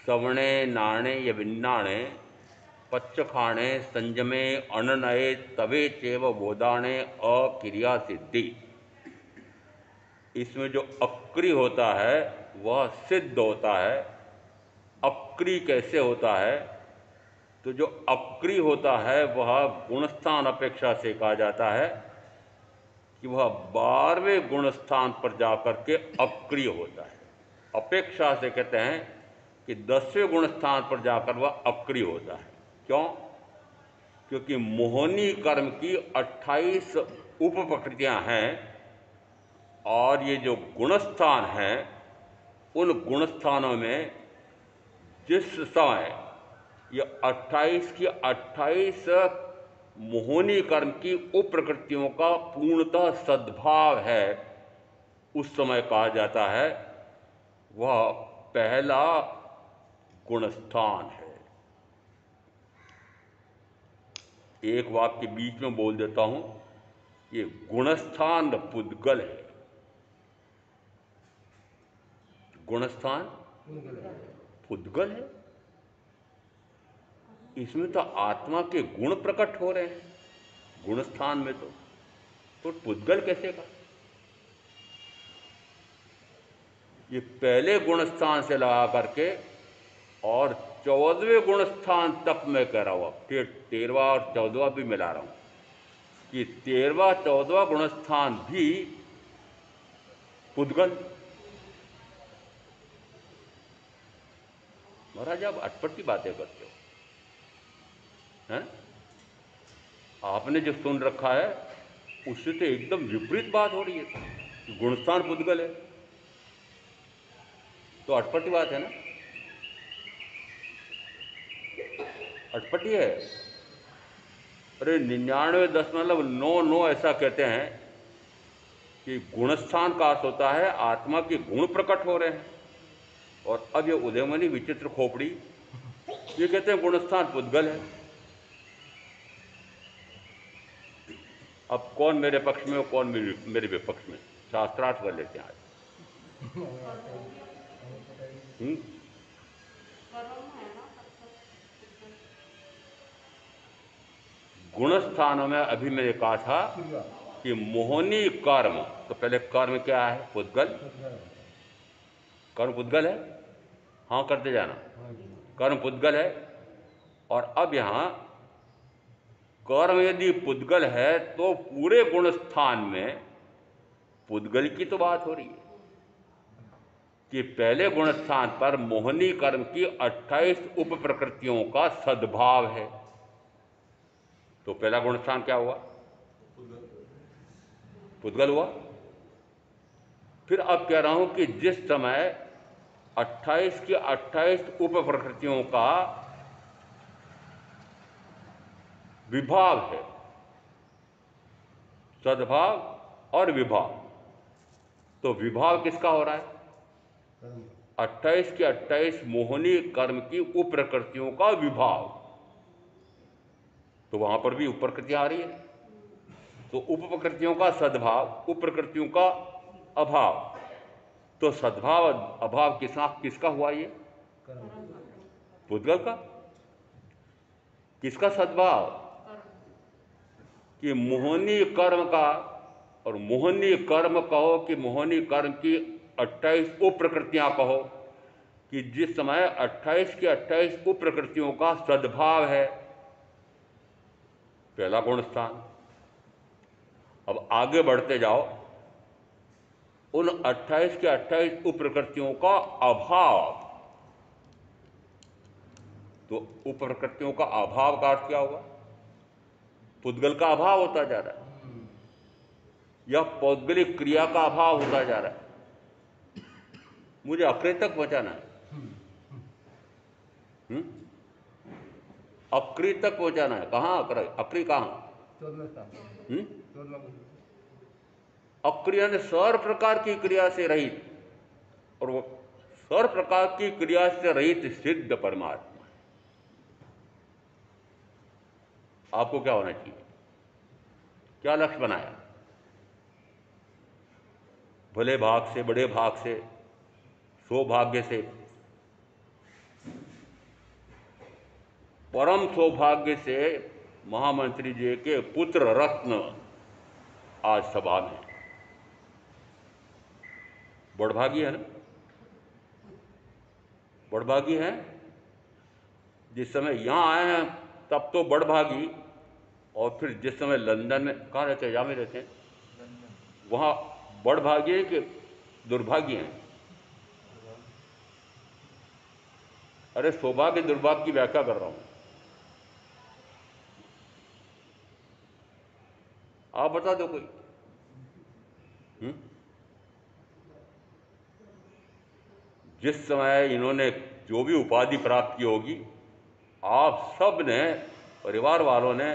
सवणे नाणे यविन्नाणे पच्चखाणे संजमे अननये तवे चेव बोधाणे अक्रिया सिद्धि। इसमें जो अक्रि होता है वह सिद्ध होता है। अक्रि कैसे होता है? तो जो अक्रि होता है वह गुणस्थान अपेक्षा से कहा जाता है कि वह 12वें गुणस्थान पर जाकर के अक्रिय होता है। अपेक्षा से कहते हैं कि 10वें गुणस्थान पर जाकर वह अक्रिय होता है। क्यों? क्योंकि मोहनी कर्म की 28 उप प्रकृतियां हैं और ये जो गुणस्थान हैं उन गुणस्थानों में जिस समय ये 28 की 28 मोहनी कर्म की उप प्रकृतियों का पूर्णतः सद्भाव है, उस समय कहा जाता है वह पहला गुणस्थान है। एक वाक्य बीच में बोल देता हूं। ये गुणस्थान पुद्गल है। गुणस्थान पुद्गल है। इसमें तो आत्मा के गुण प्रकट हो रहे हैं, गुणस्थान में तो पुद्गल कैसे का? ये पहले गुणस्थान से लगा करके और 14वें गुणस्थान तक मैं कह रहा हूँ, 13वां और 14वां भी मिला रहा हूँ कि 13वां 14वां गुणस्थान भी पुद्गल। महाराज आप अटपट की बातें करते हो, हैं? आपने जो सुन रखा है उससे तो एकदम विपरीत बात हो रही है। गुणस्थान पुद्गल है तो अटपटी बात है ना, अटपटी है। अरे 99.99 ऐसा कहते हैं कि गुणस्थान का अर्थ होता है आत्मा के गुण प्रकट हो रहे हैं, और अब ये उदयमणि विचित्र खोपड़ी ये कहते हैं गुणस्थान पुद्गल है। अब कौन मेरे पक्ष में और कौन मेरे विपक्ष में, शास्त्रार्थ कर लेते हैं आज। गुणस्थानों में अभी मैंने कहा था कि मोहनी कर्म, तो पहले कर्म क्या है? पुद्गल। कर्म पुद्गल है, हाँ करते जाना, कर्म पुद्गल है। और अब यहां कर्म यदि पुद्गल है तो पूरे गुणस्थान में पुद्गल की तो बात हो रही है कि पहले गुणस्थान पर मोहनी कर्म की 28 उप प्रकृतियों का सद्भाव है। तो पहला गुणस्थान क्या हुआ? पुद्गल हुआ। फिर अब कह रहा हूं कि जिस समय 28 की 28 उप प्रकृतियों का विभाव है, सद्भाव और विभाव, तो विभाव किसका हो रहा है? 28 की 28 मोहनी कर्म की उप प्रकृतियों का विभाव। तो वहां पर भी उप प्रकृतियां आ रही है, तो उप प्रकृतियों का सद्भाव, उप प्रकृतियों का अभाव। तो सद्भाव अभाव किसका हुआ? ये पुद्गल का। किसका सद्भाव? कि मोहनी कर्म का, और मोहनी कर्म कहो कि मोहनी कर्म की 28 उप प्रकृतियां कहो, कि जिस समय 28 की 28 उप प्रकृतियों का सद्भाव है, पहला गुणस्थान। अब आगे बढ़ते जाओ, उन 28 के 28 उप प्रकृतियों का अभाव, तो उप प्रकृतियों का अभाव का अर्थ क्या होगा? पुद्गल का अभाव होता जा रहा है, या पौद्गलिक क्रिया का अभाव होता जा रहा है। मुझे अक्रिय तक पहुंचाना है, अक्रिय तक पहुंचाना है। कहां अक्रिय? अक्रिय कहां? अक्रिय ने सर्व प्रकार की क्रिया से रहित, और वो सर्व प्रकार की क्रिया से रहित सिद्ध परमात्मा। आपको क्या होना चाहिए? क्या लक्ष्य बनाया? भले भाग से, बड़े भाग से, सौभाग्य से, परम सौभाग्य से महामंत्री जी के पुत्र रत्न आज सभा में। बड़भागी है ना, बड़भागी है। जिस समय यहां आए हैं तब तो बड़भागी, और फिर जिस समय लंदन में, कहाँ रहते हैं? जहाँ में रहते हैं, वहाँ बड़भागी है कि दुर्भाग्य हैं? अरे सौभाग्य दुर्भाग्य की व्याख्या कर रहा हूँ, आप बता दो कोई। जिस समय इन्होंने जो भी उपाधि प्राप्त की होगी, आप सब ने, परिवार वालों ने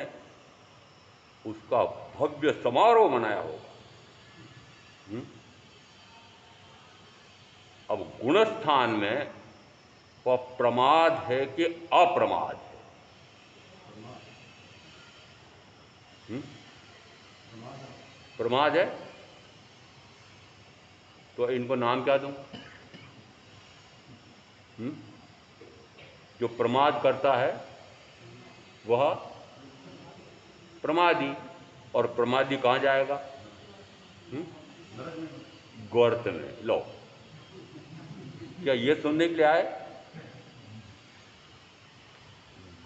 उसका भव्य समारोह मनाया होगा। अब गुणस्थान में वह प्रमाद है कि अप्रमाद है? प्रमाद है, तो इनको नाम क्या दूं? जो प्रमाद करता है वह प्रमादी, और प्रमादी कहाँ जाएगा? गर्त में। लो, क्या ये सुनने के लिए आए?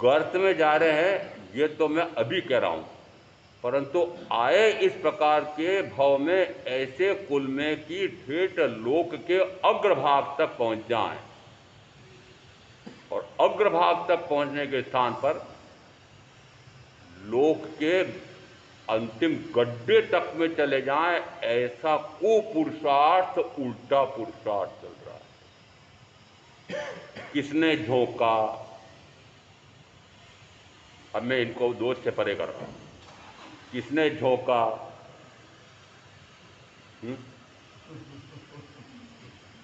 गर्त में जा रहे हैं ये तो मैं अभी कह रहा हूं, परंतु आए इस प्रकार के भाव में ऐसे कुल में कि ठेठ लोक के अग्रभाग तक पहुंच जाएं, और अग्रभाग तक पहुंचने के स्थान पर लोक के अंतिम गड्ढे तक में चले जाएं, ऐसा कुपुरुषार्थ, उल्टा पुरुषार्थ चल रहा है। किसने झोंका? अब मैं इनको दोष से परे कर रहा हूं। किसने झोंका?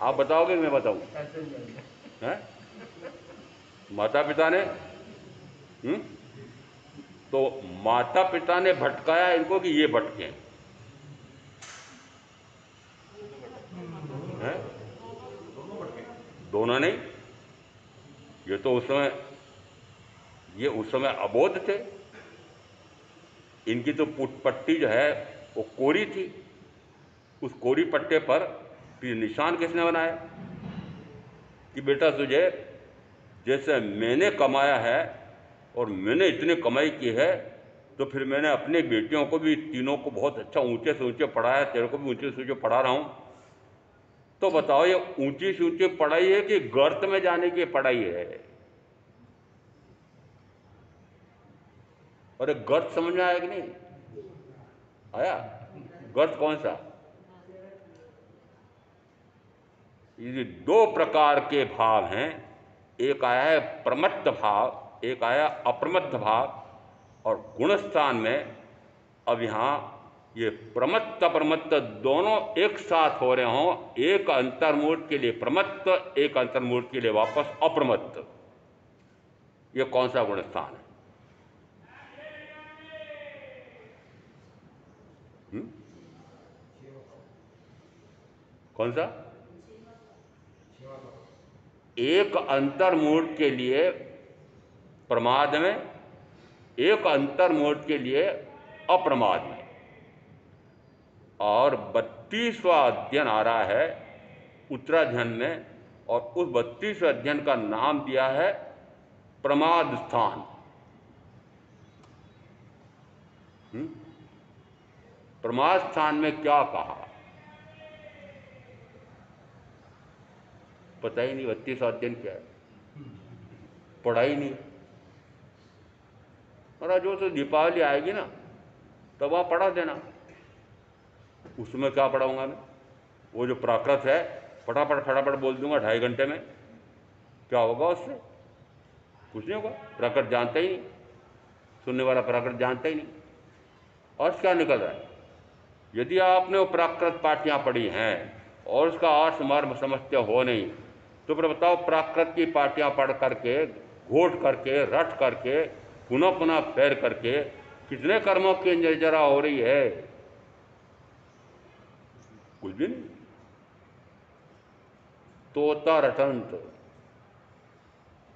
आप बताओगे कि मैं बताऊं? हैं? माता पिता ने। तो माता पिता ने भटकाया इनको कि ये भटके हैं? दोनों नहीं। ये तो उस समय अबोध थे। इनकी तो पट्टी जो है वो कोरी थी। उस कोरी पट्टे पर फिर निशान किसने बनाया कि बेटा तुझे जैसे मैंने कमाया है और मैंने इतनी कमाई की है, तो फिर मैंने अपनी बेटियों को भी, तीनों को बहुत अच्छा ऊंचे से ऊंचे पढ़ाया, तेरे को भी ऊंचे से ऊंचे पढ़ा रहा हूं। तो बताओ ये ऊंची से ऊंची पढ़ाई है कि गर्त में जाने की पढ़ाई है? अरे गर्त समझ में आया कि नहीं आया? गर्त कौन सा? ये दो प्रकार के भाव हैं। एक आया है प्रमत्त भाव, एक आया अप्रमत्त भाव। और गुणस्थान में अब यहाँ ये प्रमत्त अप्रमत्त दोनों एक साथ हो रहे हों, एक अंतर्मूर्त के लिए प्रमत्त, एक अंतर्मूर्त के लिए वापस अप्रमत्त, ये कौन सा गुणस्थान है? कौन सा? एक अंतर्मूर्त के लिए प्रमाद में, एक अंतर्मूर्त के लिए अप्रमाद में। और 32वां अध्ययन आ रहा है उत्तराध्ययन में, और उस 32वें अध्ययन का नाम दिया है प्रमाद स्थान। प्रमाद स्थान में क्या कहा पता ही नहीं। 32वां अध्ययन क्या है? पढ़ा ही नहीं। और जो तो दीपावली आएगी ना, तब आप पढ़ा देना। उसमें क्या पढ़ाऊंगा मैं? वो जो प्राकृत है फटाफट बोल दूंगा 2.5 घंटे में। क्या होगा उससे? कुछ नहीं होगा। प्राकृत जानता ही नहीं, सुनने वाला प्राकृत जानता ही नहीं। और क्या निकल रहा है? यदि आपने वो प्राकृत पाठियाँ पढ़ी हैं और उसका अर्थ मर्म समझते हो नहीं, तो फिर बताओ प्राकृत की पाठियाँ पढ़ करके, घोट करके, रट करके, पुनः पुनः फेर करके कितने कर्मों की निर्जरा हो रही है? कुछ भी नहीं। तोता रटंत,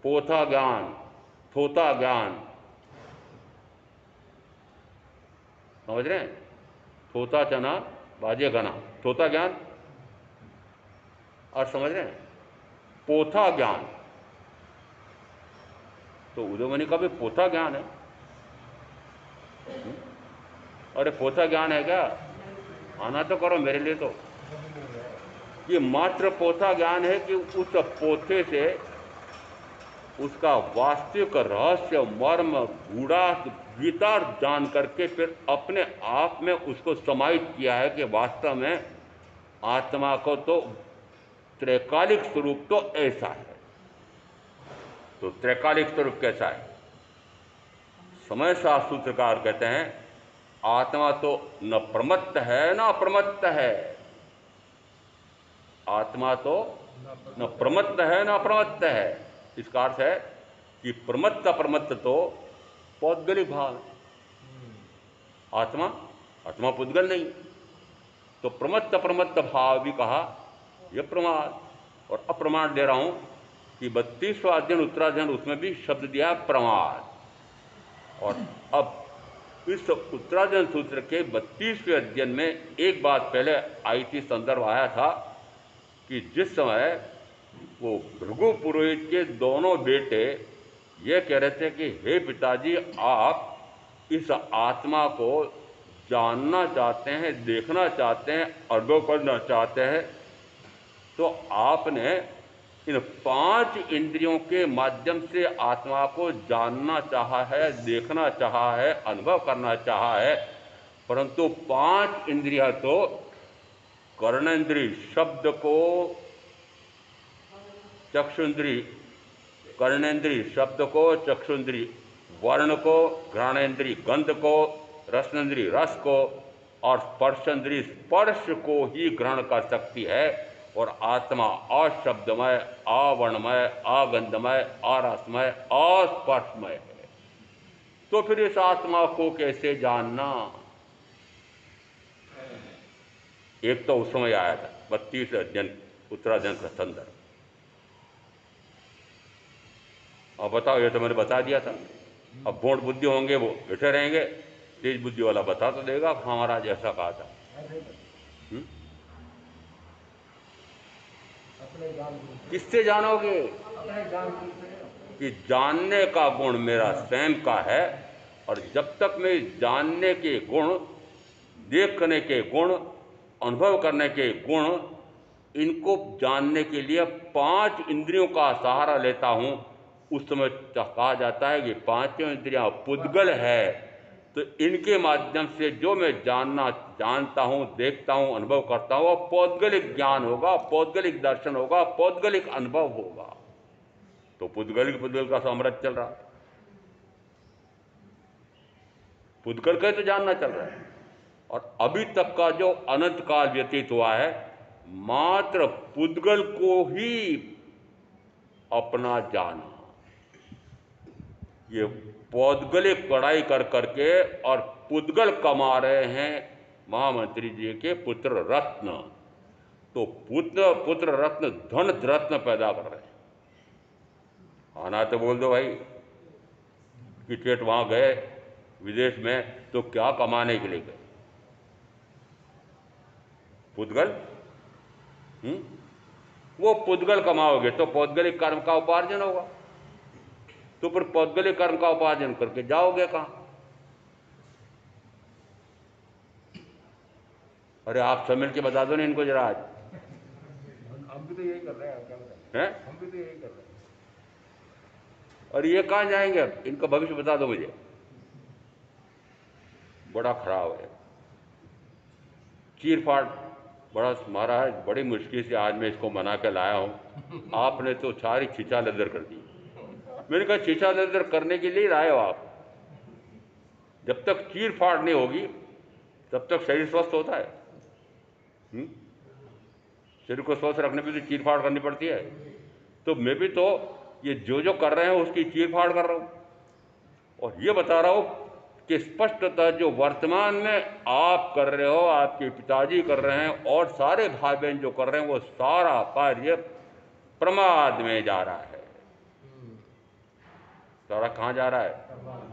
पोथा ज्ञान, थोता ज्ञान, समझ रहे हैं? थोता चना बाजे गना, थोता ज्ञान। और समझ रहे हैं? पोथा ज्ञान, तो उदयमणि का भी पोथा ज्ञान है। अरे पोथा ज्ञान है क्या? आना तो करो मेरे लिए। तो ये मात्र पोथा ज्ञान है कि उस पोथे से उसका वास्तविक रहस्य, मर्म, गूढ़ार्थ, गीतार्थ जान करके फिर अपने आप में उसको समाहित किया है कि वास्तव में आत्मा को तो त्रैकालिक स्वरूप तो ऐसा है। तो त्रैकालिक स्वरूप कैसा है? समय शास्त्र सूत्रकार कहते हैं आत्मा तो न प्रमत्त है न अप्रमत्त है। आत्मा तो न प्रमत्त है न अप्रमत्त है। इसका अर्थ है कि प्रमत्त अप्रमत्त तो पौद्गलिक भाव है। आत्मा आत्मा पुद्गल नहीं। तो प्रमत्त अप्रमत्त भाव भी कहा, यह प्रमाद। और अप्रमाण दे रहा हूं कि 32वां अध्ययन उत्तराध्ययन, उसमें भी शब्द दिया प्रमाद। और अब इस उत्तराध्ययन सूत्र के 32वें अध्ययन में एक बात पहले आई थी, संदर्भ आया था कि जिस समय वो भृगु पुरोहित के दोनों बेटे ये कह रहे थे कि हे पिताजी, आप इस आत्मा को जानना चाहते हैं, देखना चाहते हैं, अनुभव करना चाहते हैं, तो आपने इन 5 इंद्रियों के माध्यम से आत्मा को जानना चाहा है, देखना चाहा है, अनुभव करना चाहा है। परंतु 5 इंद्रियां तो कर्णेंद्रिय शब्द को, चक्षुंद्रिय कर्णेंद्रिय शब्द को, चक्षुंद्रिय वर्ण को, घ्राणेंद्रिय गंध को, रसनेंद्रिय रस को और स्पर्शेंद्रिय स्पर्श को ही ग्रहण कर सकती है। और आत्मा अशब्दमय, अवर्णमय, अगंधमय, अरसमय, अस्पर्शमय है। तो फिर इस आत्मा को कैसे जानना? एक तो उस समय आया था 32 अध्ययन उत्तराध्ययन का संदर्भ। अब बताओ, ये तो मैंने बता दिया था। अब बोर्ड बुद्धि होंगे वो बैठे रहेंगे, तेज बुद्धि वाला बता तो देगा हाँ महाराज ऐसा कहा था। किससे जानोगे? कि जानने का गुण मेरा स्वयं का है, और जब तक मैं जानने के गुण, देखने के गुण, अनुभव करने के गुण, इनको जानने के लिए 5 इंद्रियों का सहारा लेता हूं, उस समय कहा जाता है कि 5 इंद्रियां पुद्गल है। तो इनके माध्यम से जो मैं जानता हूं, देखता हूं, अनुभव करता हूं, वो पौद्गलिक ज्ञान होगा, पौद्गलिक दर्शन होगा, पौद्गलिक अनुभव होगा। तो पुद्गल का साम्राज्य चल रहा, पुद्गल का तो जानना चल रहा है। और अभी तक का जो अनंत काल व्यतीत हुआ है, मात्र पुद्गल को ही अपना जाना। ये पौद्गलिक पढ़ाई कर करके और पुद्गल कमा रहे हैं महामंत्री जी के पुत्र रत्न। तो पुत्र रत्न धन रत्न पैदा कर रहे हैं। आना तो बोल दो भाई कि सेठ वहां गए विदेश में तो क्या कमाने के लिए गए? पुद्गल, वो पुद्गल कमाओगे तो पौद्गलिक कर्म का उपार्जन होगा। तो फिर पौद्गलिक कर्म का उपार्जन करके जाओगे कहां? अरे आप सब मिल के बता दो ना इनको जरा आज। हम भी तो यही कर रहे हैं, हम भी तो यही कर रहे हैं। और ये कहां जाएंगे? अब इनका भविष्य बता दो मुझे। बड़ा खराब है, चीर फाड़ बड़ा मारा है। बड़ी मुश्किल से आज मैं इसको मना के लाया हूं। आपने तो सारी खिंचा लदर कर दी। मैंने कहा खिंचा लदर करने के लिए लाए हो आप। जब तक चीर फाड़ नहीं होगी तब तक शरीर स्वस्थ होता है। शरीर को स्वस्थ रखने पे तो चीर फाड़ करनी पड़ती है। तो मैं भी तो ये जो कर रहे हैं उसकी चीर फाड़ कर रहा हूं, और ये बता रहा हूं कि स्पष्टतः जो वर्तमान में आप कर रहे हो, आपके पिताजी कर रहे हैं, और सारे भाई बहन जो कर रहे हैं, वो सारा कार्य प्रमाद में जा रहा है। सारा कहां जा रहा है?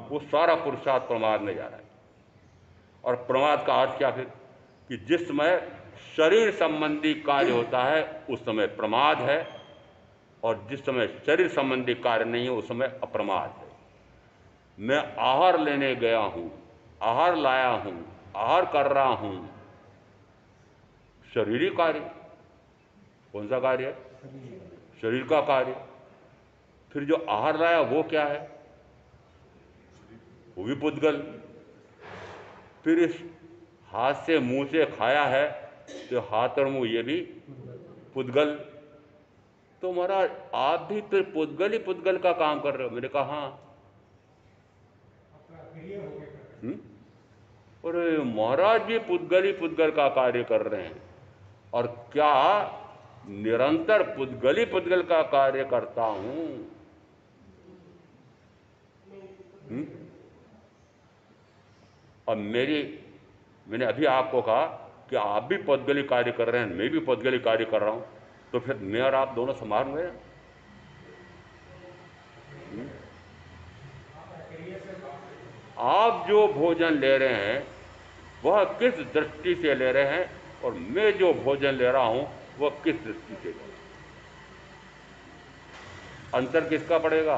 वो सारा पुरुषार्थ प्रमाद में जा रहा है। और प्रमाद का अर्थ क्या फिर? कि जिस समय शरीर संबंधी कार्य होता है उस समय प्रमाद है, और जिस समय शरीर संबंधी कार्य नहीं है उस समय अप्रमाद है। मैं आहार लेने गया हूं, आहार लाया हूं, आहार कर रहा हूं, शरीरी कार्य। कौन सा कार्य है? शरीर का कार्य। फिर जो आहार लाया वो क्या है? वो भी पुद्गल। फिर इस हाथ से मुंह से खाया है तो हाथ और मुंह ये भी पुद्गल। तो महाराज आप भी फिर पुद्गल ही पुद्गल का काम कर रहे हो। मैंने कहा हाँ। अरे महाराज जी पुद्गल ही पुद्गल का कार्य कर रहे हैं। और क्या निरंतर पुद्गल ही पुद्गल का कार्य करता हूं? अब मेरी मैंने अभी आपको कहा कि आप भी पौद्गलिक कार्य कर रहे हैं, मैं भी पौद्गलिक कार्य कर रहा हूँ, तो फिर मैं और आप दोनों समान हुए हैं। आप जो भोजन ले रहे हैं वह किस दृष्टि से ले रहे हैं, और मैं जो भोजन ले रहा हूं वह किस दृष्टि से ले रहा हूं। अंतर किसका पड़ेगा?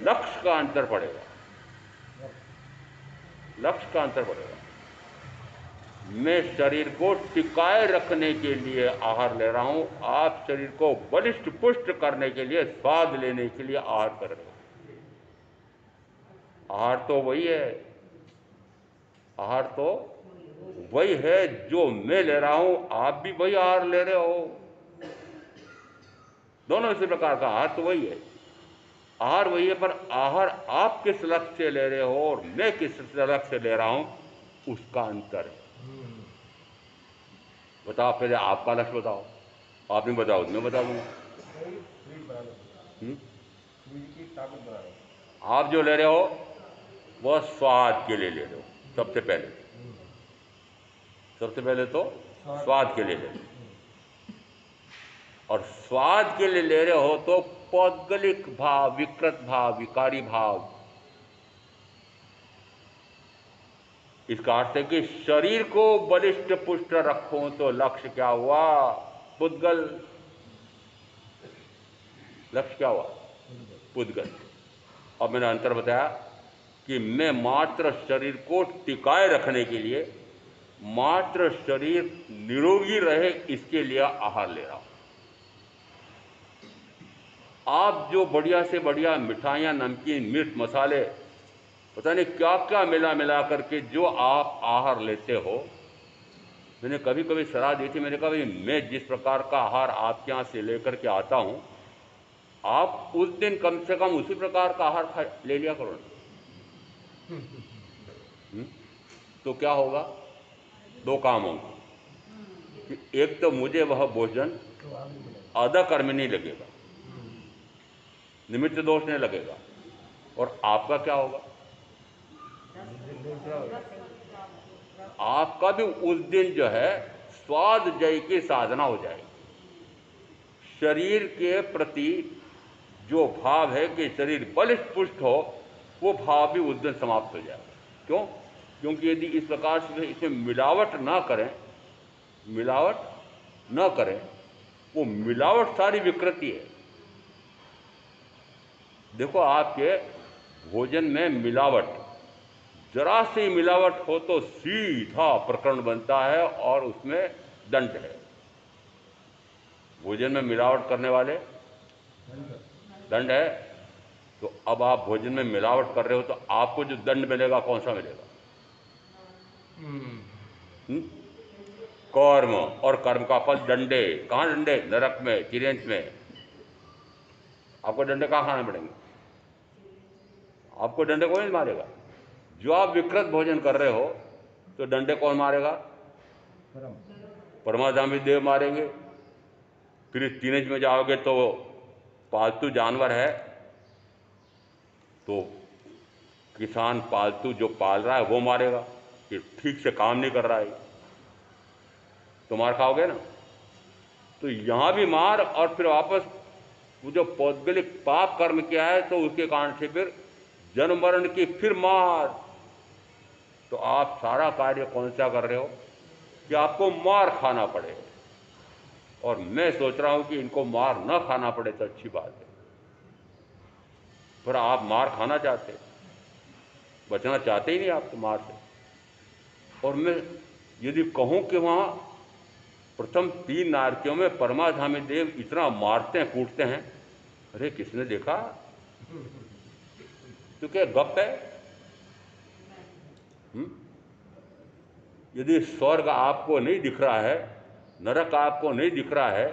लक्ष्य का अंतर पड़ेगा, लक्ष्य का अंतर पड़ेगा। मैं शरीर को टिकाए रखने के लिए आहार ले रहा हूं, आप शरीर को बलिष्ठ पुष्ट करने के लिए, स्वाद लेने के लिए आहार कर रहे हो। आहार तो वही है, आहार तो वही है जो मैं ले रहा हूं, आप भी वही आहार ले रहे हो। दोनों इसी प्रकार का आहार तो वही है, आहार वही है, पर आहार आप किस लक्ष्य से ले रहे हो और मैं किस लक्ष्य से ले रहा हूं, उसका अंतर है। बताओ, पहले आपका लक्ष्य बताओ, आप नहीं बताओ मैं बता दूंगा। आप जो ले रहे हो वह स्वाद के लिए ले रहे हो, सबसे पहले तो स्वाद के लिए ले रहे हो, और स्वाद के लिए ले रहे हो तो पौद्गलिक भाव, विकृत भाव, विकारी भाव। इसका अर्थ है कि शरीर को बलिष्ठ पुष्ट रखूं तो लक्ष्य क्या हुआ? पुद्गल। लक्ष्य क्या हुआ? पुद्गल। अब मैंने अंतर बताया कि मैं मात्र शरीर को टिकाए रखने के लिए, मात्र शरीर निरोगी रहे इसके लिए आहार ले रहा हूं। आप जो बढ़िया से बढ़िया मिठाइयाँ, नमकीन, मिर्च, मसाले, पता नहीं क्या क्या मिला करके जो आप आहार लेते हो, मैंने कभी कभी सलाह दी थी, मैंने कहा भाई मैं जिस प्रकार का आहार आपके यहाँ से लेकर के आता हूँ, आप उस दिन कम से कम उसी प्रकार का आहार ले लिया करो ना। तो क्या होगा? दो काम होंगे कि एक तो मुझे वह भोजन अधकर्मणी लगेगा, निमित्त दोष नहीं लगेगा, और आपका क्या होगा? आपका भी उस दिन जो है स्वाद जय की साधना हो जाएगी। शरीर के प्रति जो भाव है कि शरीर बलिष्ठ पुष्ट हो, वो भाव भी उस दिन समाप्त हो जाएगा। क्यों? क्योंकि यदि इस प्रकार से इसमें मिलावट ना करें, वो मिलावट सारी विकृति है। देखो, आपके भोजन में मिलावट, जरा सी मिलावट हो तो सीधा प्रकरण बनता है और उसमें दंड है। भोजन में मिलावट करने वाले दंड है। तो अब आप भोजन में मिलावट कर रहे हो तो आपको जो दंड मिलेगा कौन सा मिलेगा? कर्म, और कर्म का फल दंडे। कहाँ दंडे? नरक में, चिरेंच में। आपको डंडे कहाँ खाने पड़ेंगे? आपको डंडे कौन मारेगा? जो आप विकृत भोजन कर रहे हो तो डंडे कौन मारेगा? परमाधामी देव मारेंगे। फिर टीनेज में जाओगे तो पालतू जानवर है, तो किसान पालतू जो पाल रहा है वो मारेगा कि ठीक से काम नहीं कर रहा है, तो मार खाओगे ना। तो यहाँ भी मार, और फिर वापस वो जो पौद्गलिक पाप कर्म किया है तो उसके कारण से फिर जन्म मरण की फिर मार। तो आप सारा कार्य कौन सा कर रहे हो कि आपको मार खाना पड़े, और मैं सोच रहा हूं कि इनको मार न खाना पड़े तो अच्छी बात है, पर आप मार खाना चाहते, बचना चाहते ही नहीं आप तो मार से। और मैं यदि कहूं कि वहां प्रथम 3 नारकियों में परमाधामी देव इतना मारते हैं, कूटते हैं, अरे किसने देखा? तो क्या गप है? यदि स्वर्ग आपको नहीं दिख रहा है, नरक आपको नहीं दिख रहा है,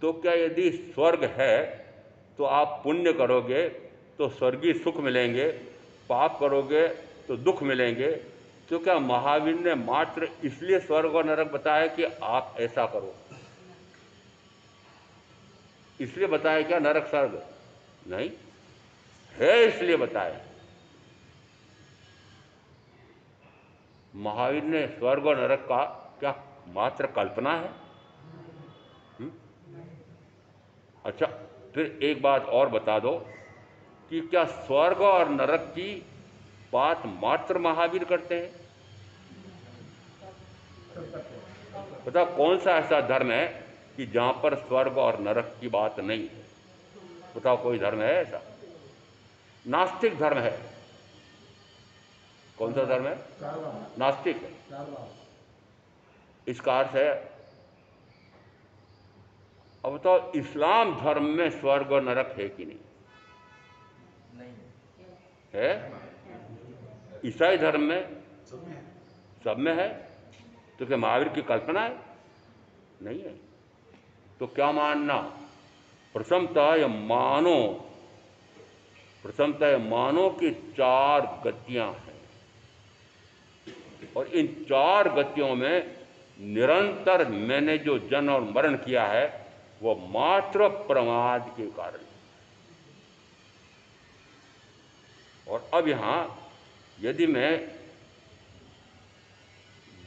तो क्या यदि स्वर्ग है तो आप पुण्य करोगे तो स्वर्गीय सुख मिलेंगे, पाप करोगे तो दुख मिलेंगे। तो क्या महावीर ने मात्र इसलिए स्वर्ग और नरक बताया कि आप ऐसा करो? इसलिए बताया क्या नरक स्वर्ग? नहीं है, इसलिए बताया। महावीर ने स्वर्ग और नरक का क्या मात्र कल्पना है? अच्छा, फिर एक बात और बता दो कि क्या स्वर्ग और नरक की बात मात्र महावीर करते हैं? बताओ कौन सा ऐसा धर्म है कि जहां पर स्वर्ग और नरक की बात नहीं है? बताओ कोई धर्म है ऐसा? नास्तिक धर्म है। कौन सा धर्म है? नास्तिक है। इसका अर्थ है, अब बताओ इस्लाम धर्म में स्वर्ग और नरक है कि नहीं? है। ईसाई धर्म में? सब में है। तो क्या महावीर की कल्पना है? नहीं है। तो क्या मानना? प्रथमतः यह मानो कि 4 गतियां हैं और इन 4 गतियों में निरंतर मैंने जो जन्म और मरण किया है वो मात्र प्रमाद के कारण। और अब यहां यदि मैं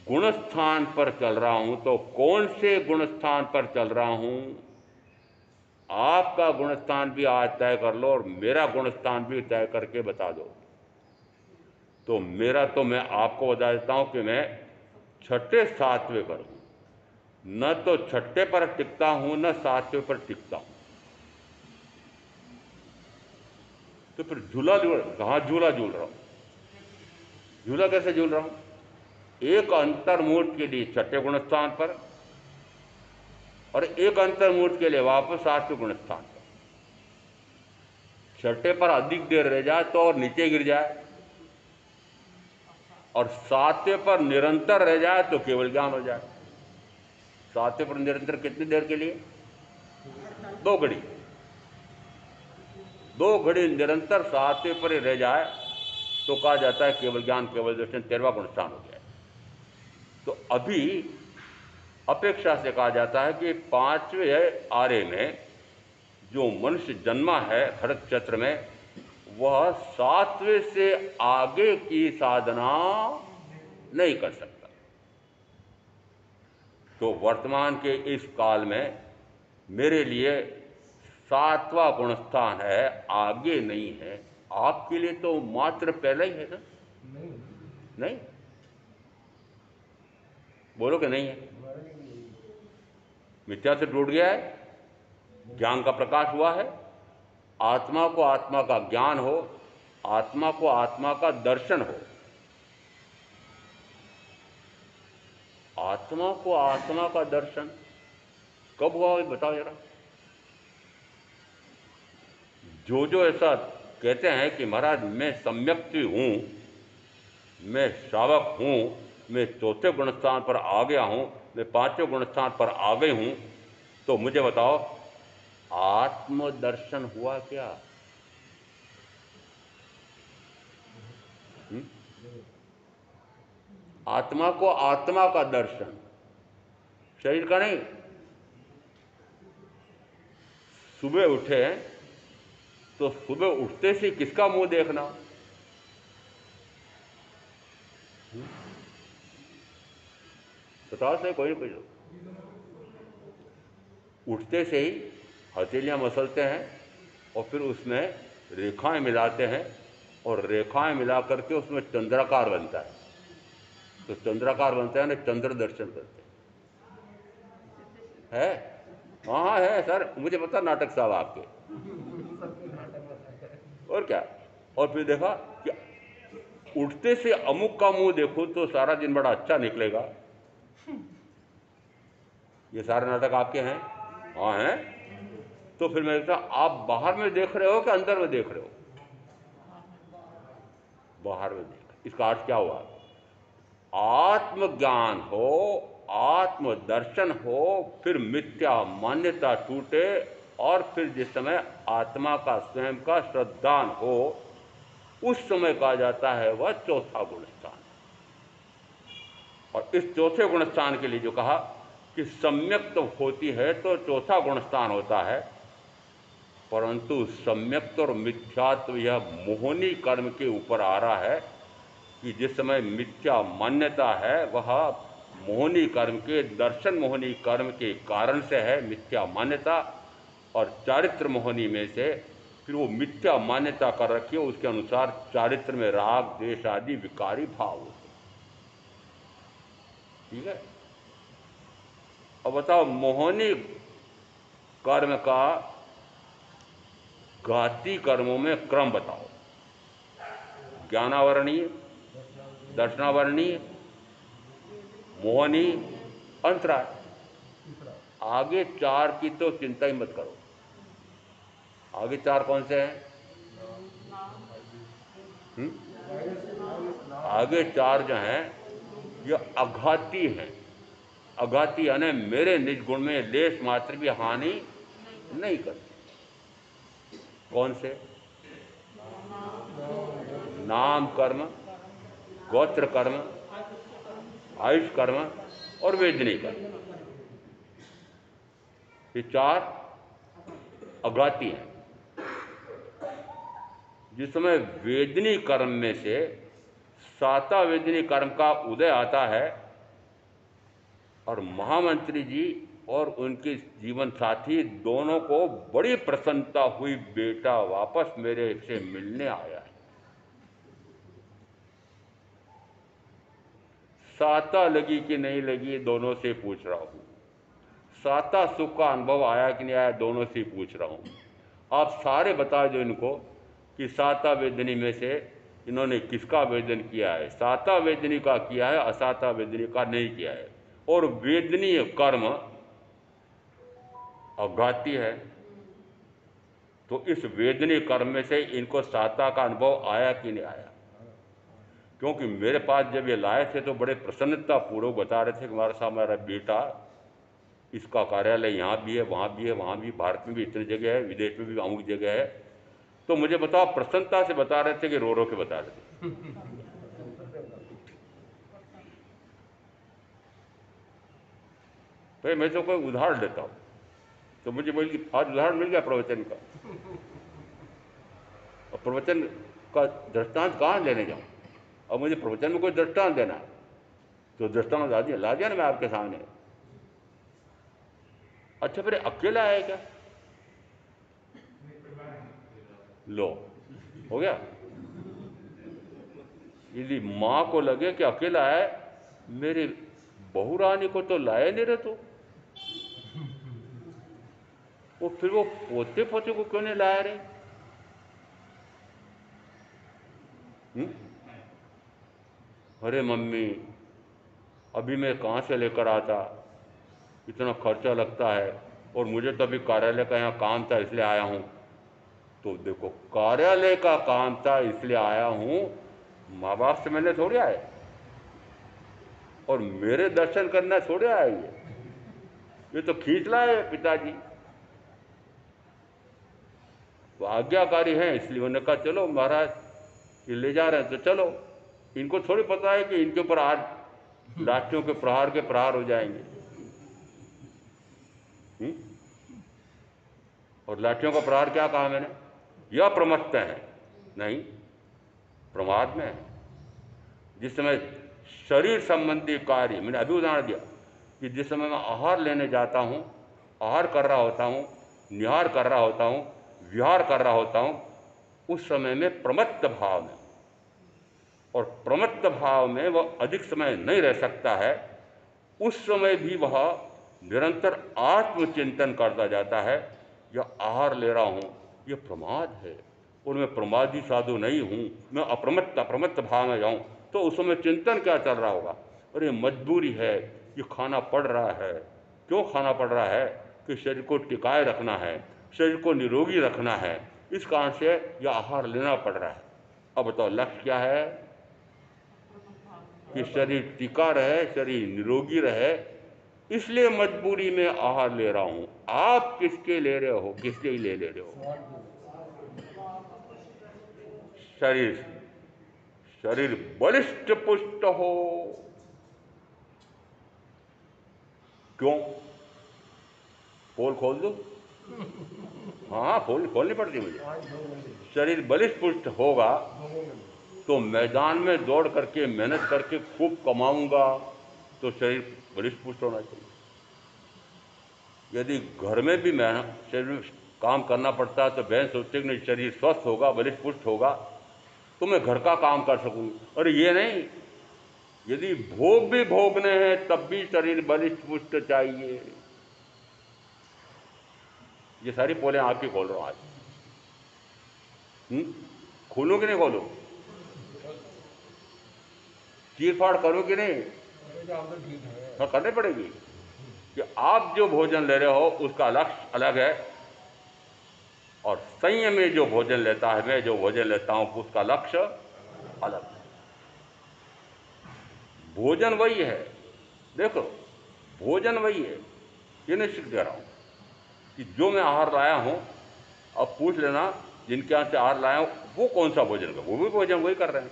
गुण स्थान पर चल रहा हूं तो कौन से गुण स्थान पर चल रहा हूं? आपका गुण स्थान भी आज तय कर लो और मेरा गुण स्थान भी तय करके बता दो। तो मेरा तो मैं आपको बता देता हूं कि मैं 6ठे 7वें पर हूं। न तो 6ठे पर टिकता हूं न 7वें पर टिकता हूं। तो फिर कहां झूला झूल रहा हूं? झूला कैसे झूल रहा हूं? एक अंतर्मूर्त के लिए 6ठे गुण स्थान पर और एक अंतर्मूर्त के लिए वापस 8वें गुण स्थान पर। 6ठे पर अधिक देर रह जाए तो और नीचे गिर जाए, और 7वें पर निरंतर रह जाए तो केवल ज्ञान हो जाए। 7वें पर निरंतर कितनी देर के लिए? 2 घड़ी। 2 घड़ी निरंतर 7वें पर ही रह जाए तो कहा जाता है केवल ज्ञान केवल दर्शन 13वां गुण स्थान हो जाए। तो अभी अपेक्षा से कहा जाता है कि 5वें आर्य में जो मनुष्य जन्मा है भरत क्षेत्र में, वह 7वें से आगे की साधना नहीं कर सकता। तो वर्तमान के इस काल में मेरे लिए 7वां गुण स्थान है, आगे नहीं है। आपके लिए तो मात्र पहले ही है ना? नहीं? बोलो कि नहीं है? मिथ्या से टूट गया है, ज्ञान का प्रकाश हुआ है। आत्मा को आत्मा का ज्ञान हो, आत्मा को आत्मा का दर्शन हो। आत्मा को आत्मा का दर्शन कब हुआ बताओ जरा। जो ऐसा कहते हैं कि महाराज मैं सम्यक्ति हूं, मैं श्रावक हूं, मैं 4थे गुण स्थान पर आ गया हूं, मैं 5वें गुण स्थान पर आ गई हूं, तो मुझे बताओ आत्मदर्शन हुआ क्या? आत्मा को आत्मा का दर्शन, शरीर का नहीं। सुबह उठे तो सुबह उठते से किसका मुंह देखना? बताओ से कोई कोई उठते से ही हथेलियां मसलते हैं और फिर उसमें रेखाएं मिलाते हैं और रेखाएं मिला करके उसमें चंद्राकार बनता है। तो चंद्राकार बनता है ना, चंद्र दर्शन करते हैं। है? हाँ है सर, मुझे पता नाटक साहब आपके। और क्या? और फिर देखा कि उठते से अमुक का मुंह देखो तो सारा दिन बड़ा अच्छा निकलेगा। ये सारे नाटक आपके हैं? हाँ हैं। तो फिर मैं कहता आप बाहर में देख रहे हो कि अंदर में देख रहे हो? बाहर में देख। इसका अर्थ क्या हुआ? आत्मज्ञान हो, आत्मदर्शन हो, फिर मिथ्या मान्यता टूटे और फिर जिस समय आत्मा का स्वयं का श्रद्धान हो, उस समय कहा जाता है वह 4था गुण स्थान। और इस 4थे गुण स्थान के लिए जो कहा कि सम्यक तो होती है तो 4था गुण स्थान होता है, परंतु सम्यक और मिथ्यात्व यह मोहनी कर्म के ऊपर आ रहा है। कि जिस समय मिथ्या मान्यता है वह मोहनी कर्म के, दर्शन मोहनी कर्म के कारण से है मिथ्या मान्यता, और चारित्र मोहनी में से फिर वो मिथ्या मान्यता कर रखी है, उसके अनुसार चारित्र में राग द्वेष आदि विकारी भाव होते। ठीक है। अब बताओ मोहनी कर्म का घाती कर्मों में क्रम बताओ। ज्ञानावरणीय, दर्शनावरणीय, मोहनी, अंतराय। आगे चार की तो चिंता ही मत करो। आगे चार कौन से हैं? आगे चार जो हैं ये अघाती हैं। अघाती यानी मेरे निज गुण में लेश मात्र भी हानि नहीं करती। कौन से? नाम कर्म, गोत्र कर्म, आयुष कर्म और वेदनी कर्म, ये चार अघाती हैं। जिस समय वेदनी कर्म में से साता वेदनी कर्म का उदय आता है और महामंत्री जी और उनके जीवन साथी दोनों को बड़ी प्रसन्नता हुई, बेटा वापस मेरे से मिलने आया है। साता लगी कि नहीं लगी दोनों से पूछ रहा हूं। साता सुख का अनुभव आया कि नहीं आया दोनों से पूछ रहा हूं। आप सारे बता दो इनको कि साता वेदनी में से इन्होंने किसका वेदन किया है। साता वेदनी का किया है, असाता वेदनी का नहीं किया है। और वेदनीय कर्म अघाती है, तो इस वेदनीय कर्म में से इनको साता का अनुभव आया कि नहीं आया? क्योंकि मेरे पास जब ये लाए थे तो बड़े प्रसन्नता पूर्वक बता रहे थे कि हमारा साहब हमारा बेटा, इसका कार्यालय यहाँ भी है, वहाँ भी है, वहाँ भी, भारत में भी इतनी जगह है, विदेश में भी अमुक जगह है। तो मुझे बताओ, प्रसन्नता से बता रहे थे कि रो रो के बता रहे थे? भाई मैं तो कोई उदाहरण देता हूँ तो मुझे बोल कि आज उदाहरण मिल गया प्रवचन का, और प्रवचन का दृष्टांत कहाँ लेने जाऊँ? और मुझे प्रवचन में कोई दृष्टांत देना है तो दृष्टांत ला दिया ना मैं आपके सामने। अच्छा फिर अकेला है क्या? लो, हो गया। यदि माँ को लगे कि अकेला है, मेरी बहू रानी को तो लाए नहीं रहे तो वो फिर वो पोते पोते को क्यों नहीं लाया रहे? अरे मम्मी, अभी मैं कहाँ से लेकर आता, इतना खर्चा लगता है, और मुझे तो अभी कार्यालय का यहाँ काम था इसलिए आया हूँ। तो देखो, कार्यालय का काम था इसलिए आया हूँ, माँ बाप से मैंने थोड़ी आए, और मेरे दर्शन करना थोड़े आए, ये तो खींच लाए पिताजी। वो आज्ञाकारी हैं, इसलिए उन्होंने कहा चलो महाराज ये ले जा रहे हैं तो चलो। इनको थोड़ी पता है कि इनके ऊपर आज लाठियों के प्रहार हो जाएंगे। और लाठियों का प्रहार क्या कहा मैंने? यह प्रमत्त है, नहीं प्रमाद में है। जिस समय शरीर संबंधी कार्य, मैंने अभी उदाहरण दिया कि जिस समय मैं आहार लेने जाता हूँ, आहार कर रहा होता हूँ, निहार कर रहा होता हूँ, विहार कर रहा होता हूँ, उस समय में प्रमत्त भाव में, और प्रमत्त भाव में वह अधिक समय नहीं रह सकता है। उस समय भी वह निरंतर आत्मचिंतन करता जाता है, यह आहार ले रहा हूँ, यह प्रमाद है, और मैं प्रमादी साधु नहीं हूँ, मैं अप्रमत्त भाव में जाऊँ। तो उस समय चिंतन क्या चल रहा होगा? अरे मजबूरी है, ये खाना पड़ रहा है। क्यों खाना पड़ रहा है? कि शरीर को टिकाए रखना है, शरीर को निरोगी रखना है, इस कारण से यह आहार लेना पड़ रहा है। अब बताओ लक्ष्य क्या है? कि शरीर टिका रहे, शरीर निरोगी रहे, इसलिए मजबूरी में आहार ले रहा हूं। आप किसके ले रहे हो? किसके लिए ले रहे हो? शरीर शरीर बलिष्ठ पुष्ट हो। क्यों? पोल खोल दो। हाँ, खोलनी पड़ती मुझे। शरीर बलिष्ठ पुष्ट होगा तो मैदान में दौड़ करके मेहनत करके खूब कमाऊंगा तो शरीर बलिष्ठ पुष्ट होना चाहिए। यदि घर में भी मेहनत शरीर में काम करना पड़ता है तो बहन सोचते कि नहीं शरीर स्वस्थ होगा, बलिष्ठ पुष्ट होगा तो मैं घर का काम कर सकूंगी। और ये नहीं, यदि भोग भी भोगने हैं तब भी शरीर बलिष्ठ पुष्ट चाहिए। ये सारी पोलें आपकी खोल रहा हूं आज। खोलूं कि नहीं खोलूं? चीर फाड़ करूं कि नहीं? हाँ, करनी पड़ेगी कि आप जो भोजन ले रहे हो उसका लक्ष्य अलग है और संयम में जो भोजन लेता है, मैं जो भोजन लेता हूं उसका लक्ष्य अलग है। भोजन वही है, देखो भोजन वही है। ये निश्चित कह रहा हूं कि जो मैं आहार लाया हूं, अब पूछ लेना जिनके यहां से आहार लाया हूं वो कौन सा भोजन कर, वो भी भोजन वही कर रहे हैं।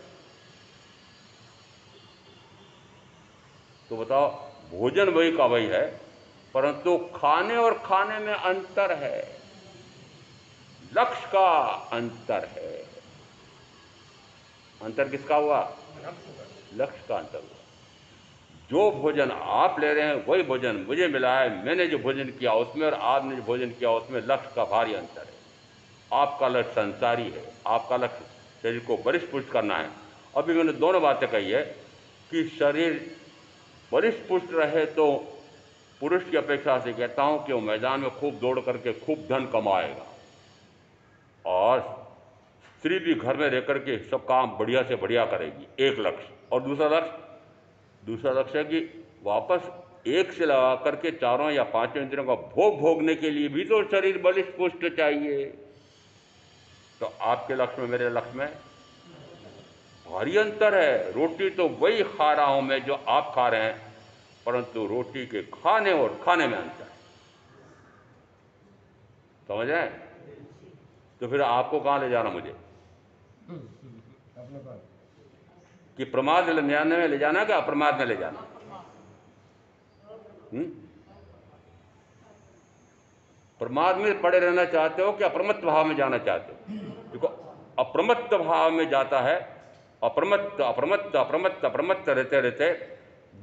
तो बताओ, भोजन वही का वही है, परंतु खाने और खाने में अंतर है, लक्ष्य का अंतर है। अंतर किसका हुआ? लक्ष्य का अंतर हुआ। जो भोजन आप ले रहे हैं वही भोजन मुझे मिला है, मैंने जो भोजन किया उसमें और आपने जो भोजन किया उसमें लक्ष्य का भारी अंतर है। आपका लक्ष्य संसारी है, आपका लक्ष्य शरीर को बलिष्ठ पुष्ट करना है। अभी मैंने दोनों बातें कही है कि शरीर बलिष्ठ पुष्ट रहे तो पुरुष की अपेक्षा से कहता हूं कि वो मैदान में खूब दौड़ करके खूब धन कमाएगा, और स्त्री भी घर में रह करके सब काम बढ़िया से बढ़िया करेगी, एक लक्ष्य। और दूसरा लक्ष्य है कि वापस एक से लगा करके चारों या पांचों इंद्रियों का भोग भोगने के लिए भी तो शरीर बलिष्ठ पुष्ट चाहिए। तो आपके लक्ष्य में मेरे लक्ष्य में भारी अंतर है। रोटी तो वही खा रहा हूं मैं जो आप खा रहे हैं, परंतु रोटी के खाने और खाने में अंतर है। समझ रहे हैं? तो फिर आपको कहां ले जाना मुझे? कि प्रमाद ले जाने में ले जाना कि अप्रमाद में ले जाना? प्रमाद में पड़े रहना चाहते हो कि अप्रमत्त भाव में जाना चाहते हो? देखो, अप्रमत्त भाव में जाता है, अप्रमत्त अप्रमत्त अप्रमत्त अप्रमत्त रहते रहते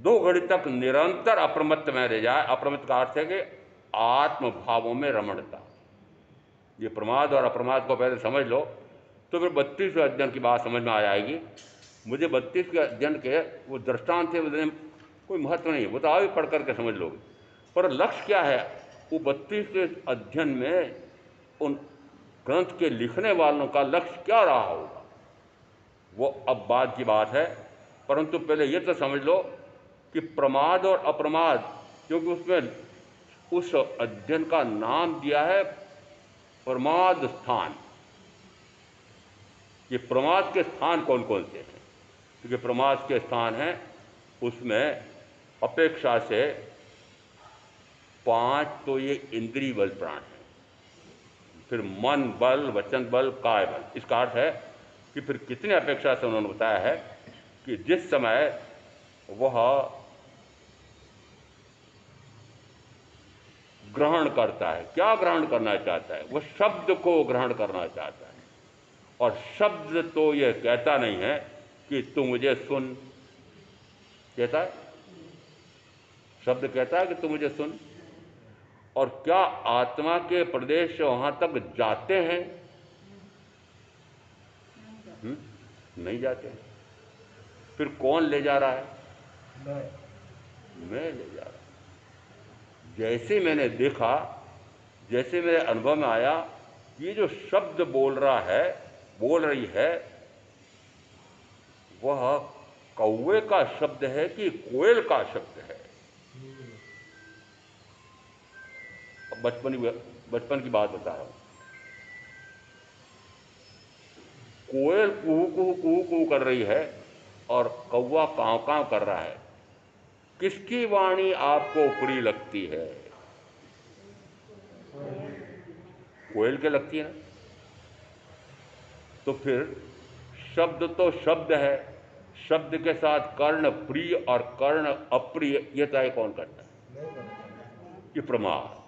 2 घड़ी तक निरंतर अप्रमत्त में रह जाए। अप्रमत्त का अर्थ है कि आत्म भावों में रमणता। ये प्रमाद और अप्रमाद को पहले समझ लो तो फिर 32वें अध्ययन की बात समझ में आ जाएगी। मुझे 32वें अध्ययन के वो दृष्टांत थे, कोई महत्व नहीं है, वो तो आप ही पढ़ करके समझ लोगे। पर लक्ष्य क्या है वो 32वें अध्ययन में उन ग्रंथ के लिखने वालों का लक्ष्य क्या रहा होगा वो अब बाद की बात है। परंतु पहले ये तो समझ लो कि प्रमाद और अप्रमाद, क्योंकि उसमें उस अध्ययन का नाम दिया है प्रमाद स्थान। ये प्रमाद के स्थान कौन कौन से हैं? क्योंकि प्रमाद के स्थान हैं उसमें अपेक्षा से 5 तो ये इंद्रिय बल प्राण है, फिर मन बल, वचन बल, काय बल। इसका अर्थ है कि फिर कितनी अपेक्षा से उन्होंने बताया है कि जिस समय वह ग्रहण करता है, क्या ग्रहण करना चाहता है? वह शब्द को ग्रहण करना चाहता है, और शब्द तो यह कहता नहीं है कि तू मुझे सुन, कहता है? शब्द कहता है कि तू मुझे सुन। और क्या आत्मा के प्रदेश वहां तक जाते हैं? नहीं जाते। फिर कौन ले जा रहा है? मैं ले जा रहा हूं। जैसे मैंने देखा, जैसे मेरे अनुभव में आया, ये जो शब्द बोल रही है वह कौवे का शब्द है कि कोयल का शब्द है? बचपन की बात बता रहा हूं। कोयल कुहू कुहू कुहू कुहू कर रही है और कौवा कांव कांव कर रहा है। किसकी वाणी आपको प्रिय लगती है? कोयल के लगती है ना? तो फिर शब्द तो शब्द है, शब्द के साथ कर्ण प्रिय और कर्ण अप्रिय ये तय कौन करता है? ये प्रमाद।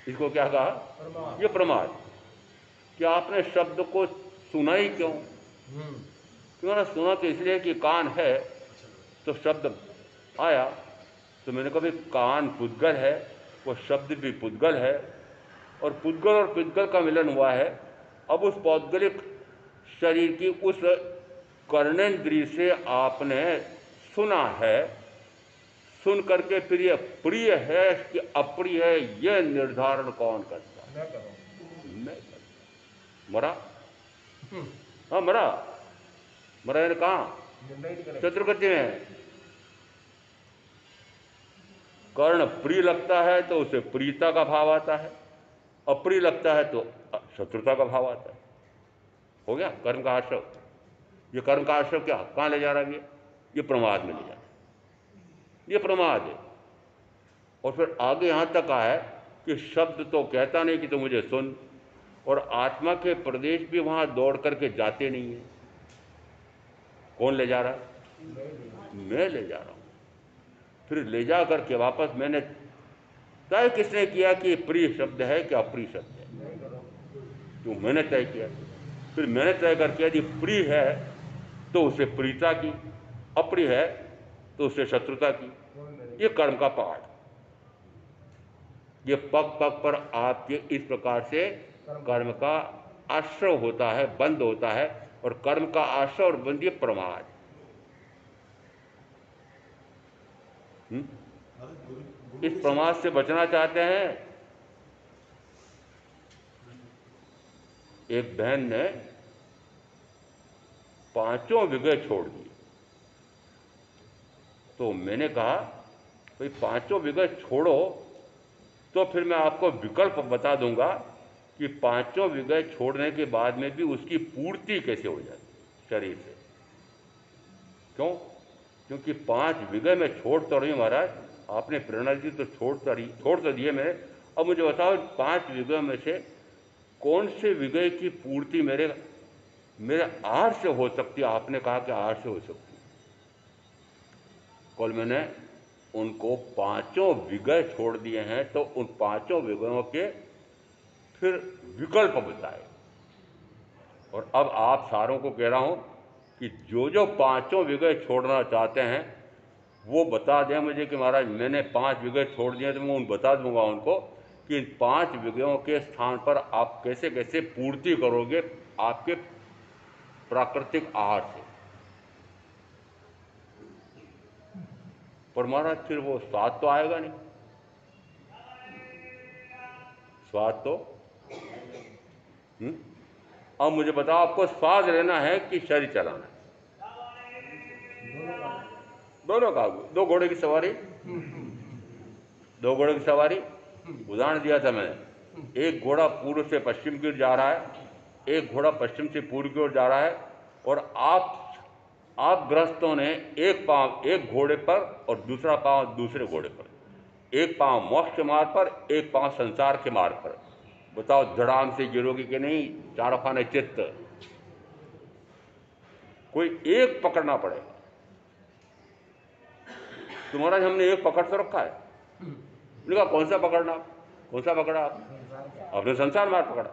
इसको क्या कहा? ये प्रमाद। कि आपने शब्द को सुना ही क्यों? तुम्हारा सुना तो इसलिए कि कान है तो शब्द आया, तो मैंने कहा भाई कान पुद्गल है, वो शब्द भी पुद्गल है, और पुद्गल और पुद्गल का मिलन हुआ है। अब उस पौद्गलिक शरीर की उस कर्णेंद्रिय से आपने सुना है, सुन करके फिर ये प्रिय है कि अप्रिय है, यह निर्धारण कौन करता है? मैं करता। मरा? हाँ मरा। मरा ने कहा चतुर्गति में कर्ण प्रिय लगता है तो उसे प्रियता का भाव आता है, अप्रिय लगता है तो शत्रुता का भाव आता है। हो गया कर्म का आश्रव। ये कर्म का आश्रव क्या कहाँ ले जा रहा है? ये प्रमाद में ले जा रहा है, ये प्रमाद है। और फिर आगे यहाँ तक आया कि शब्द तो कहता नहीं कि तो मुझे सुन, और आत्मा के प्रदेश भी वहाँ दौड़ करके जाते नहीं है। कौन ले जा रहा है? मैं ले जा रहा हूँ। फिर ले जा करके वापस मैंने तय किसने किया कि प्रिय शब्द है कि अप्रिय शब्द है? तो मैंने तय किया। फिर मैंने तय करके यदि प्रिय है तो उसे प्रियता की, अप्रिय है तो उसे शत्रुता की। ये कर्म का पाठ, ये पग पग पर आपके इस प्रकार से कर्म का आश्रय होता है, बंद होता है। और कर्म का आश्रय और बंद ये प्रमाद। इस प्रमाद से बचना चाहते हैं। एक बहन ने 5 विघे छोड़ दिए, तो मैंने कहा भाई 5 विघे छोड़ो तो फिर मैं आपको विकल्प बता दूंगा कि 5 विघे छोड़ने के बाद में भी उसकी पूर्ति कैसे हो जाती शरीर से। क्यों? क्योंकि 5 विघे में छोड़ तो रही हूँ महाराज, आपने प्रेरणा दी तो छोड़ तो दिए मैंने। अब मुझे बताओ 5 विघे में से कौन से विघे की पूर्ति मेरे आहार से हो सकती है? आपने कहा कि आहार से हो सकती है। कल मैंने उनको 5 विघे छोड़ दिए हैं, तो उन 5 विघों के फिर विकल्प बताए। और अब आप सारों को कह रहा हूं कि जो जो 5 विघे छोड़ना चाहते हैं वो बता दें मुझे कि महाराज मैंने 5 विघे छोड़ दिए, तो मैं बता दूंगा उनको कि इन 5 विघों के स्थान पर आप कैसे कैसे पूर्ति करोगे आपके प्राकृतिक आहार से। पर महाराज फिर वो स्वाद तो आएगा नहीं। स्वाद तो अब मुझे बताओ आपको स्वाद लेना है कि शरीर चलाना है? दोनों का। 2 घोड़े की सवारी, 2 घोड़े की सवारी उदाहरण दिया था मैंने। एक घोड़ा पूर्व से पश्चिम की ओर जा रहा है, एक घोड़ा पश्चिम से पूर्व की ओर जा रहा है, और आप गृहस्थों ने एक पांव एक घोड़े पर और दूसरा पांव दूसरे घोड़े पर, एक पांव मोक्ष के मार्ग पर, एक पांव संसार के मार्ग पर। बताओ धड़ाम से गिरोगी कि नहीं? चारफाने चित्त, कोई एक पकड़ना पड़ेगा। तुम्हारा हमने एक पकड़ तो रखा है। मैंने कहा कौन सा पकड़ना? कौन सा पकड़ा? आपने संसार मार्ग पकड़ा,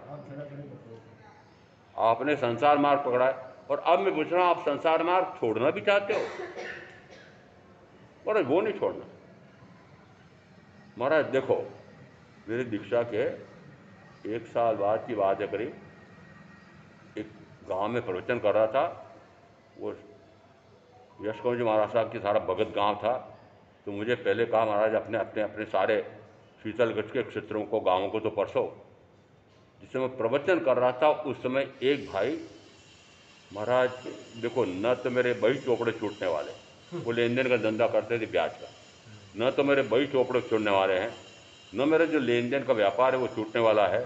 आपने संसार मार्ग पकड़ा है। और अब मैं पूछ रहा हूं आप संसार मार्ग छोड़ना भी चाहते हो? और वो नहीं छोड़ना। महाराज देखो, मेरी दीक्षा के 1 साल बाद की बात है, करीब एक गांव में प्रवचन कर रहा था। वो यशकुंज महाराज साहब की सारा भगत गांव था। तो मुझे पहले कहा महाराज अपने सारे शीतलगढ़ के क्षेत्रों को, गांवों को तो परसो। जिस समय प्रवचन कर रहा था उस समय एक भाई, महाराज देखो न तो मेरे बही चोपड़े छूटने वाले, वो लेन देन का धंधा करते थे ब्याज का, न तो मेरे बही चोपड़े छूटने वाले हैं, न मेरा जो लेन देन का व्यापार है वो छूटने वाला है,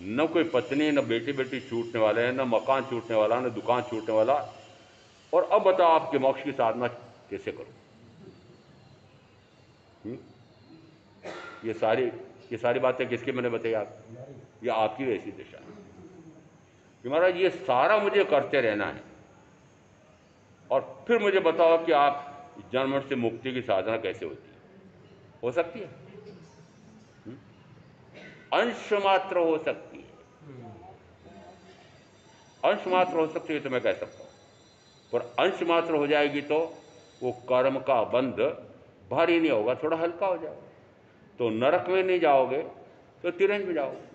न कोई पत्नी न बेटी छूटने वाले हैं, न मकान छूटने वाला, न दुकान छूटने वाला। और अब बताओ आपके मोक्ष की साधना कैसे करो? ये सारी बातें किसकी मैंने बताई? आप, ये आपकी वैसी दिशा है कि महाराज ये सारा मुझे करते रहना है। और फिर मुझे बताओ कि आप जन्म से मुक्ति की साधना कैसे होती है? हो सकती है? अंश मात्र हो सकती है, अंश मात्र हो सकती है, तो मैं कह सकता हूं। पर अंश मात्र हो जाएगी तो वो कर्म का बंध भारी नहीं होगा, थोड़ा हल्का हो जाएगा। तो नरक में नहीं जाओगे तो तिरंज में जाओगे।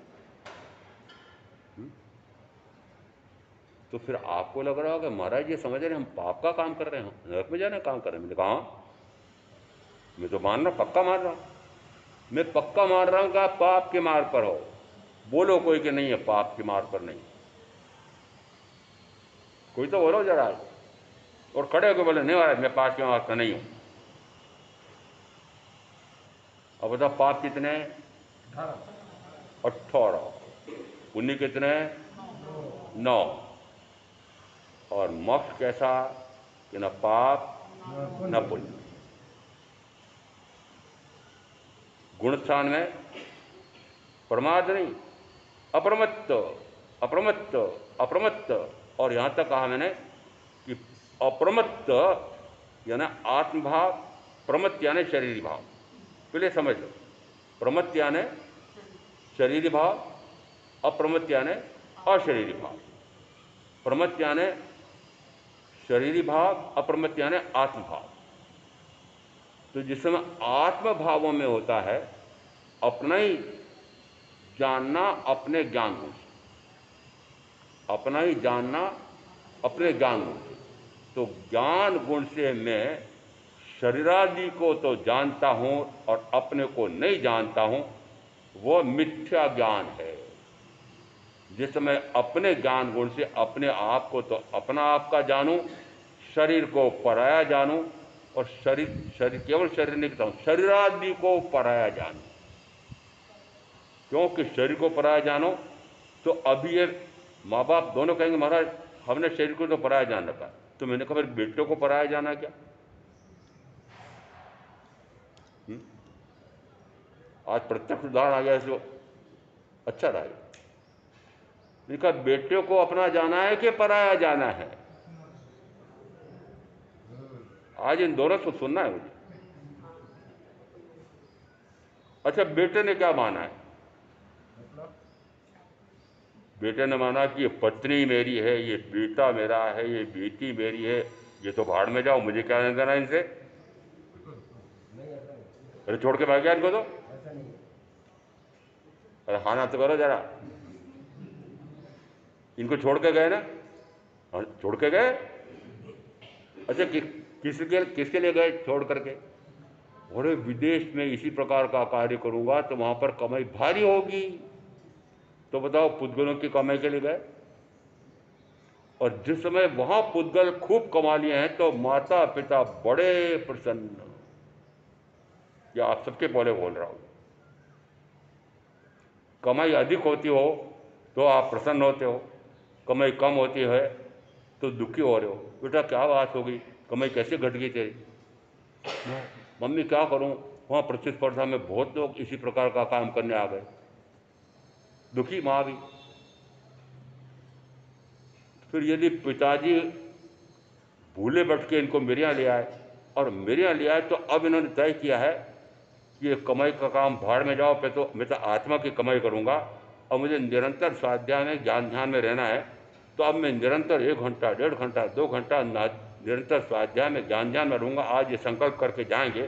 तो फिर आपको लग रहा होगा महाराज ये समझ रहे हम पाप का काम कर रहे हैं, नरक में जाने का काम कर रहे हैं। मैंने कहा हाँ, मैं तो मान रहा हूँ, पक्का मान रहा हूँ, मैं पक्का मान रहा हूँ कि आप पाप के मार्ग पर हो। बोलो कोई कि नहीं है पाप के मार्ग पर नहीं, कोई तो बोलो जरा। और खड़े होकर बोले नहीं महाराज मैं पाप के मार्ग पर नहीं हूँ। अब बताओ पाप कितने हैं? 18। पुण्य कितने हैं? 9। और मोक्ष कैसा कि न पाप न पुण्य। गुण स्थान में प्रमाद नहीं, अप्रमत्त अप्रमत्त अप्रमत्त। और यहां तक कहा मैंने कि अप्रमत्त यानी आत्मभाव, प्रमत्त यानी शरीरी भाव। पहले समझ लो, प्रमत्त यानी शरीरी भाव, अप्रमत्त यानी अशरीरी भाव। प्रमत्त यानी शरीरी भाव, अप्रमत्त यानी आत्मभाव। तो जिस समय आत्म भावों में होता है अपना ही जानना अपने ज्ञान गुण से, अपना ही जानना अपने ज्ञान गुण से। तो ज्ञान गुण से मैं शरीरादि को तो जानता हूं और अपने को नहीं जानता हूं, वो मिथ्या ज्ञान है। जिस समय अपने ज्ञान गुण से अपने आप को तो अपना आप का जानूं, शरीर को पराया जानूं, और शरीर केवल शरीर नहीं कहता हूं, शरीरादि को पराया जानूं। क्योंकि शरीर को पराया जानो तो अभी ये माँ बाप दोनों कहेंगे महाराज हमने शरीर को तो पराया जान रखा। तो मैंने कहा मेरे बेटों को पराया जाना क्या? आज प्रत्यक्ष उदाहरण आ गया इसको अच्छा रहा। मैंने कहा बेटों को अपना जाना है कि पराया जाना है? आज इन दोनों को सुनना है मुझे। अच्छा बेटे ने क्या माना है? बेटे ने माना कि ये पत्नी मेरी है, ये बेटा मेरा है, ये बेटी मेरी है, ये तो भाड़ में जाओ, मुझे क्या लेना इनसे। अरे छोड़ के भाग गया इनको तो। अरे हाँ ना तो करो जरा, इनको छोड़ के गए ना? हाँ, छोड़ के गए। अच्छा किसके लिए गए छोड़ करके? अरे विदेश में इसी प्रकार का कार्य करूंगा तो वहां पर कमाई भारी होगी। तो बताओ पुद्गलों की कमाई के लिए गए। और जिस समय वहां पुद्गल खूब कमा लिए हैं तो माता पिता बड़े प्रसन्न। या आप सबके बोले बोल रहा हूं, कमाई अधिक होती हो तो आप प्रसन्न होते हो, कमाई कम होती है तो दुखी हो रहे हो। बेटा क्या बात हो गई, कमाई कैसे घट गई तेरी? मम्मी क्या करूं, वहां प्रतिस्पर्धा में बहुत लोग इसी प्रकार का काम करने आ गए। दुखी माँ भी। फिर यदि पिताजी भूले भटके इनको मेरे यहाँ ले आए और मेरे यहाँ ले आए तो अब इन्होंने तय किया है कि ये कमाई का काम भाड़ में जाओ, पे तो मैं तो आत्मा की कमाई करूँगा और मुझे निरंतर स्वाध्याय में ज्ञान ध्यान में रहना है। तो अब मैं निरंतर 1 घंटा 1.5 घंटा 2 घंटा निरंतर स्वाध्याय में ज्ञान ध्यान में रहूँगा। आज ये संकल्प करके जाएंगे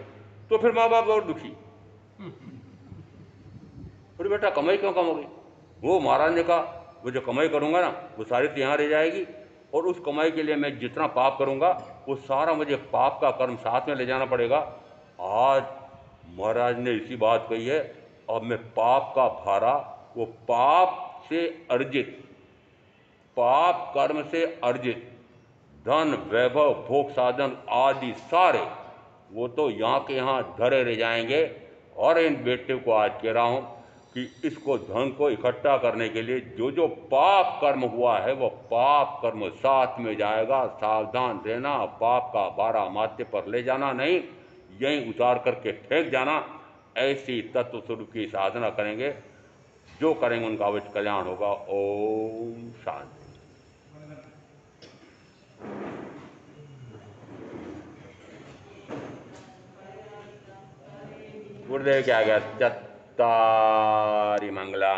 तो फिर माँ बाप और दुखी। बोले बेटा कमाई क्यों कम हो गई? वो महाराज ने कहा वो जो कमाई करूँगा ना वो सारी तो यहाँ रह जाएगी, और उस कमाई के लिए मैं जितना पाप करूँगा वो सारा मुझे पाप का कर्म साथ में ले जाना पड़ेगा। आज महाराज ने इसी बात कही है, अब मैं पाप का भारा, वो पाप से अर्जित, पाप कर्म से अर्जित धन वैभव भोग साधन आदि सारे वो तो यहाँ के यहाँ धरे रह जाएंगे। और इन बेटे को आज कह रहा हूँ कि इसको धन को इकट्ठा करने के लिए जो जो पाप कर्म हुआ है वो पाप कर्म साथ में जाएगा। सावधान रहना, पाप का भारा माथे पर ले जाना नहीं, यहीं उतार करके फेंक जाना। ऐसी तत्व स्वरूप की साधना करेंगे, जो करेंगे उनका अवश्य कल्याण होगा। ओम शांति। गुरुदेव क्या गया चत्तारी मंगला।